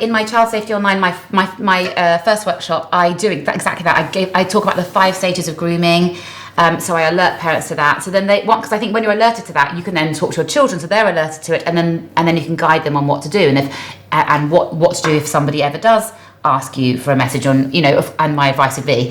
in my Child Safety Online, my first workshop, I do exactly that. I talk about the 5 stages of grooming. So I alert parents to that. So then they want, because I think when you're alerted to that, you can then talk to your children, so they're alerted to it, and then you can guide them on what to do and what to do if somebody ever does ask you for a message on, and my advice would be,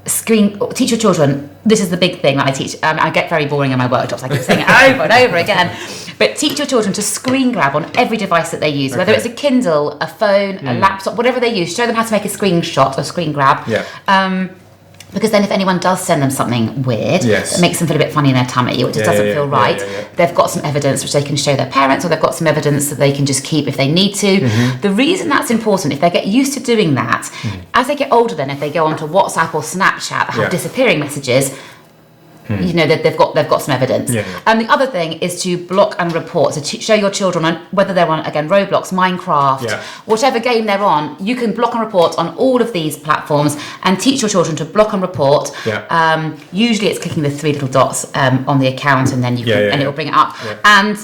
teach your children. This is the big thing that I teach. I get very boring in my workshops. I keep saying it over and over again. But teach your children to screen grab on every device that they use, whether it's a Kindle, a phone, a laptop, whatever they use. Show them how to make a screenshot or screen grab. Because then if anyone does send them something weird that makes them feel a bit funny in their tummy, or it just doesn't feel right, they've got some evidence which they can show their parents, or they've got some evidence that they can just keep if they need to. The reason that's important, if they get used to doing that, as they get older then, if they go onto WhatsApp or Snapchat that have disappearing messages, that they've got some evidence. And the other thing is to block and report. So to show your children on whether they're on, again, Roblox, Minecraft, whatever game they're on, you can block and report on all of these platforms and teach your children to block and report. Usually it's clicking the 3 little dots on the account, and then you can, and it'll bring it up. And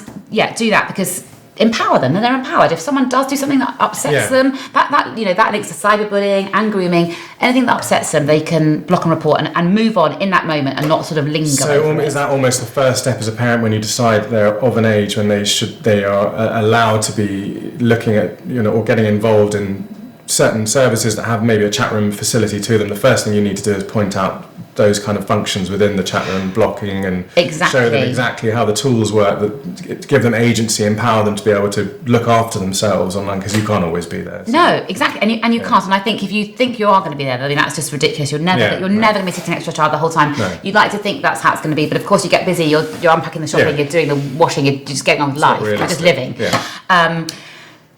do that, because empower them, and they're empowered. If someone does do something that upsets them, that links to cyberbullying and grooming. Anything that upsets them, they can block and report and move on in that moment and not sort of linger. So is that almost the first step as a parent, when you decide they're of an age when they are allowed to be looking at or getting involved in certain services that have maybe a chat room facility to them? The first thing you need to do is point out those kind of functions within the chat room, blocking, and show them exactly how the tools work, that give them agency, empower them to be able to look after themselves online, because you can't always be there. So. No, exactly, and you can't. And I think if you think you are going to be there, I mean, that's just ridiculous. You're never going to be sitting next to your child the whole time. No. You'd like to think that's how it's going to be, but of course you get busy. You're unpacking the shopping, you're doing the washing, you're just getting on with life. You're just living.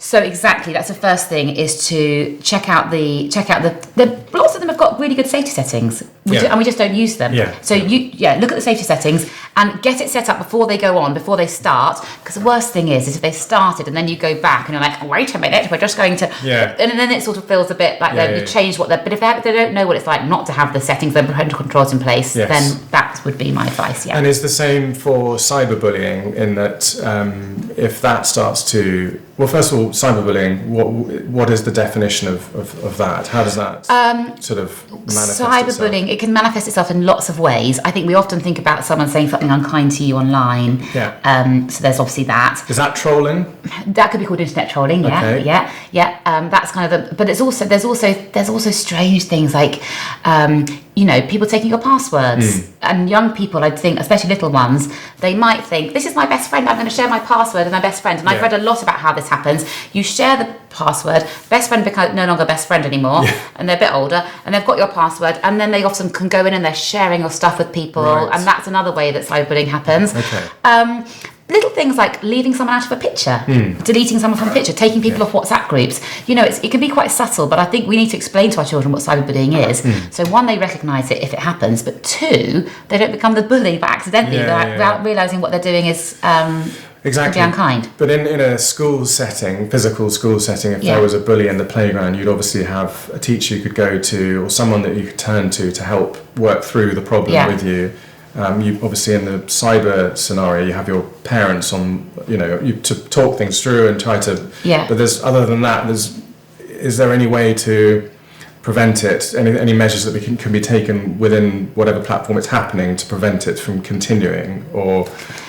So exactly, that's the first thing, is to check out the lots of them have got really good safety settings, and we just don't use them. So you look at the safety settings and get it set up before they go on, before they start, because the worst thing is if they started and then you go back and you're like, wait a minute, we're just going to, and then it sort of feels a bit like you changed but if they don't know what it's like not to have the settings and parental controls in place, then that would be my advice. And it's the same for cyberbullying, in that if that starts to, well, first of all, cyberbullying, what is the definition of that? How does that sort of manifest cyberbullying itself? It can manifest itself in lots of ways. I think we often think about someone saying something unkind to you online. So there's obviously that. Is that trolling? That could be called internet trolling. That's kind of but there's also strange things like people taking your passwords. And young people, I think, especially little ones, they might think, this is my best friend, I'm going to share my password with my best friend. And I've read a lot about how this happens. You share the password, best friend becomes no longer best friend anymore, and they're a bit older, and they've got your password, and then they often can go in and they're sharing your stuff with people, and that's another way that cyberbullying happens. Little things like leaving someone out of a picture, deleting someone from a picture, taking people off WhatsApp groups. It can be quite subtle, but I think we need to explain to our children what cyberbullying is. So one, they recognise it if it happens, but two, they don't become the bully by accidentally without realising what they're doing is exactly unkind. But in a school setting, physical school setting, if there was a bully in the playground, you'd obviously have a teacher you could go to, or someone that you could turn to help work through the problem with you. You obviously, in the cyber scenario, you have your parents on, to talk things through and try to. But other than that, is there any way to prevent it? Any measures that can be taken within whatever platform it's happening to prevent it from continuing, or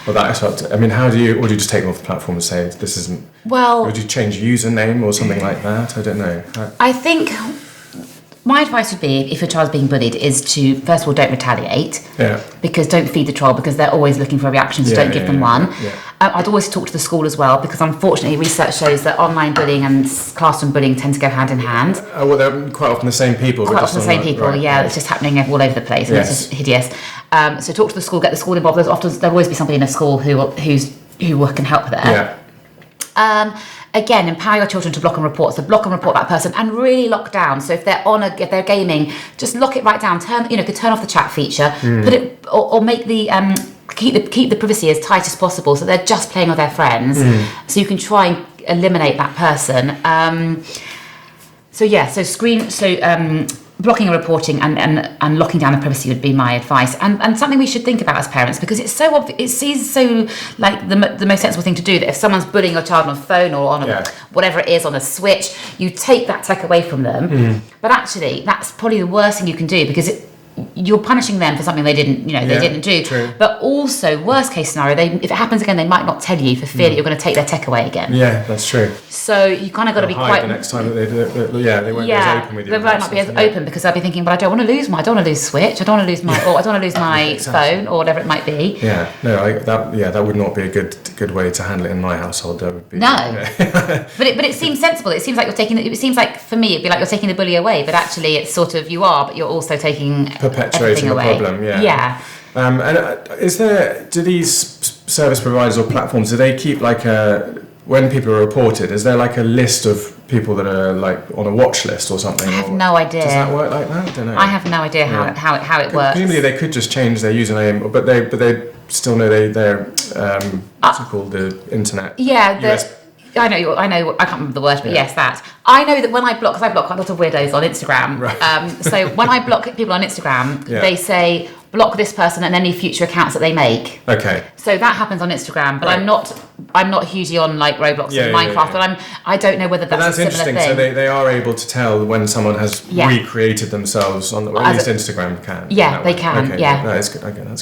that sort of, I mean, or do you just take them off the platform and say this isn't? Well, or do you change username or something like that? I don't know. I think my advice would be, if your child's being bullied, is to, first of all, don't retaliate. Because don't feed the troll, because they're always looking for reactions, so don't give them one. I'd always talk to the school as well, because unfortunately research shows that online bullying and classroom bullying tend to go hand in hand. Well, they're quite often the same people. It's just happening all over the place, and it's just hideous. So talk to the school, get the school involved. There'll always be somebody in a school who can help there. Again, empower your children to block and report. So block and report that person, and really lock down. So if they're gaming, just lock it right down. Could turn off the chat feature, put it or make the keep the privacy as tight as possible, so they're just playing with their friends. So you can try and eliminate that person. blocking and reporting and locking down the privacy would be my advice, and something we should think about as parents, because it's so obvious, it seems so like the most sensible thing to do, that if someone's bullying your child on a phone or on whatever it is, on a switch, you take that tech away from them. But actually that's probably the worst thing you can do, because you're punishing them for something they didn't do. True. But also, worst case scenario, if it happens again, they might not tell you for fear that you're going to take their tech away again. Yeah, that's true. So you kind of got to be quite. The next time that they won't be as open with you. They might not be as open, because they'll be thinking, but I don't want to lose Switch, I don't want to lose my, or I don't want to lose my exactly. phone, or whatever it might be. Yeah, no, that would not be a good way to handle it in my household. That would be but it seems sensible. It seems like it seems like, for me, it'd be like you're taking the bully away, but actually it's sort of, you are, but you're also perpetuating a away. Problem. Yeah. And do these service providers or platforms, do they keep like when people are reported, is there like a list of people that are like on a watch list or something? I have no idea. Does that work like that? I don't know. I have no idea how it works. Presumably they could just change their username, but they still know they're what's it called, the internet. Yeah. I know. I can't remember the word, but yes, that. I know that when I block, because I block quite a lot of weirdos on Instagram. Right. So when I block people on Instagram, they say block this person and any future accounts that they make. Okay. So that happens on Instagram, but I'm not hugely on like Roblox and Minecraft, but I don't know whether that's a similar thing. So they are able to tell when someone has recreated themselves on at least Instagram can. Yeah, they can. Okay, yeah. that is good. Okay, that's